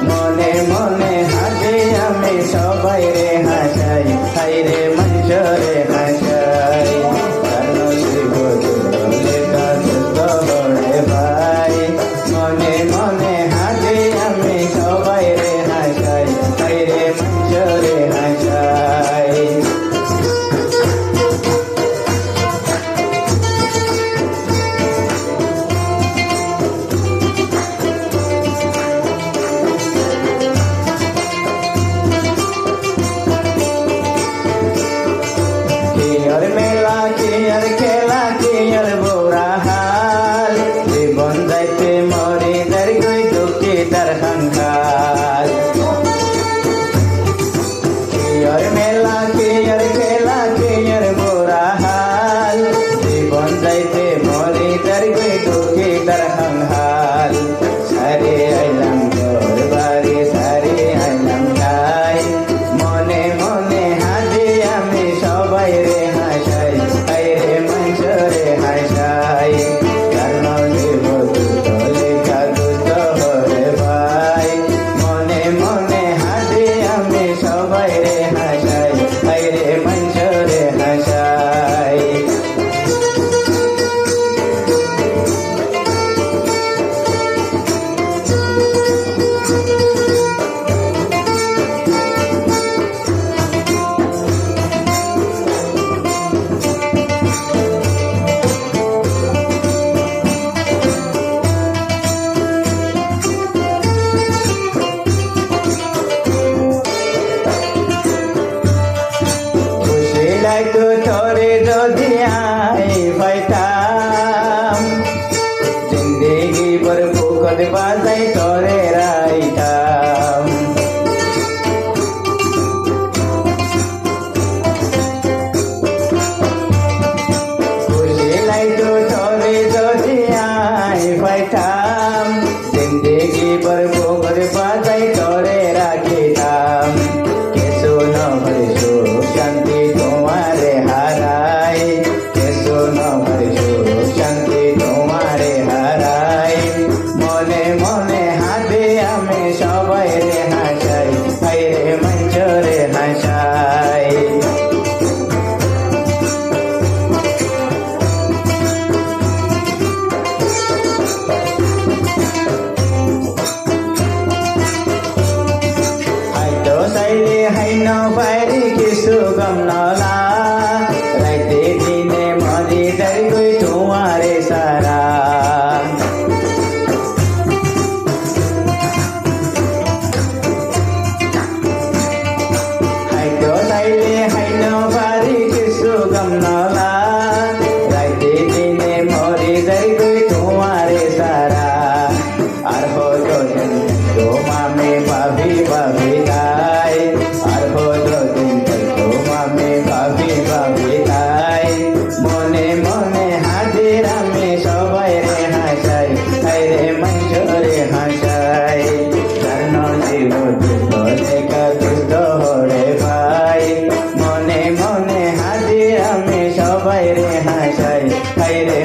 মনে মনে হাসি আমি সবাই রে হাসাই, হাই রে মঞ্চ রে হাসাই। ভাই মনে মনে হাসি আমি সবাই রে হাসাই, হাই রে মঞ্চ রে হাসাই। কিয়ার মেলা কিয়ার খেলা কিয়ার বুড়া হাল, জীবন যাইতে মরি তার গই দুঃখী তার সংসার। কিয়ার মেলা কিয়ার খেলা কিয়ার বুড়া হাল, জীবন যাইতে মরি তার গই দুঃখী তার সংসার। সারে আইলাম ঘর বাড়ি সারে আইলাম ঠাই, মনে মনে হাসি আমি সবাই রে হাসাই, হাই রে মঞ্চ রে হাসাই। কারণ জীব দুষ্ট লেখা দুষ্ট হরে ভাই, মনে মনে হাসি আমি সবাই রে হাসাই, হাই রে মঞ্চ রে হাসাই। তো তোরে যদি আই পাইতাম, জিন্দেগি ভর ফুকট বাজাই তোরে রাইতাম। খুশি লাগতো তোরে যদি আই পাইতাম, জিন্দেগি ভর ফুকট বাজাই তোরে রাখিতাম। কেসো নহরে সুখ শান্তি তোমারে হারাই, কেসো নহরে সুখ শান্তি তোমারে হারাই। মনে মনে হাসি আমি সবাই রে হাসাই, হাই রে মঞ্চ রে হাসাই। হাইতো সাইরে হাইন বাইরে কিছু গম নলা, রাইতে দিনে মরি দাঁড়ি গই তোমারে সারা। হাইতো সাইরে হাইন বাইরে কিছু গম নলা, রাইতে দিনে মরি দাঁড়ি গই তোমারে সারা। আর হতো দিন তোমামে ভাবি ভাবি তাই, আর হতো দিন তোমামে ভাবি ভাবি তাই। মনে মনে হাজির আমি সবাই রে হাসাই, হাই রে মঞ্চ রে হাসাই। কারণ জীব দুষ্ট লেখা দুষ্ট হরে ভাই, মনে মনে হাজির আমি সবাই রে হাসাই, হাই রে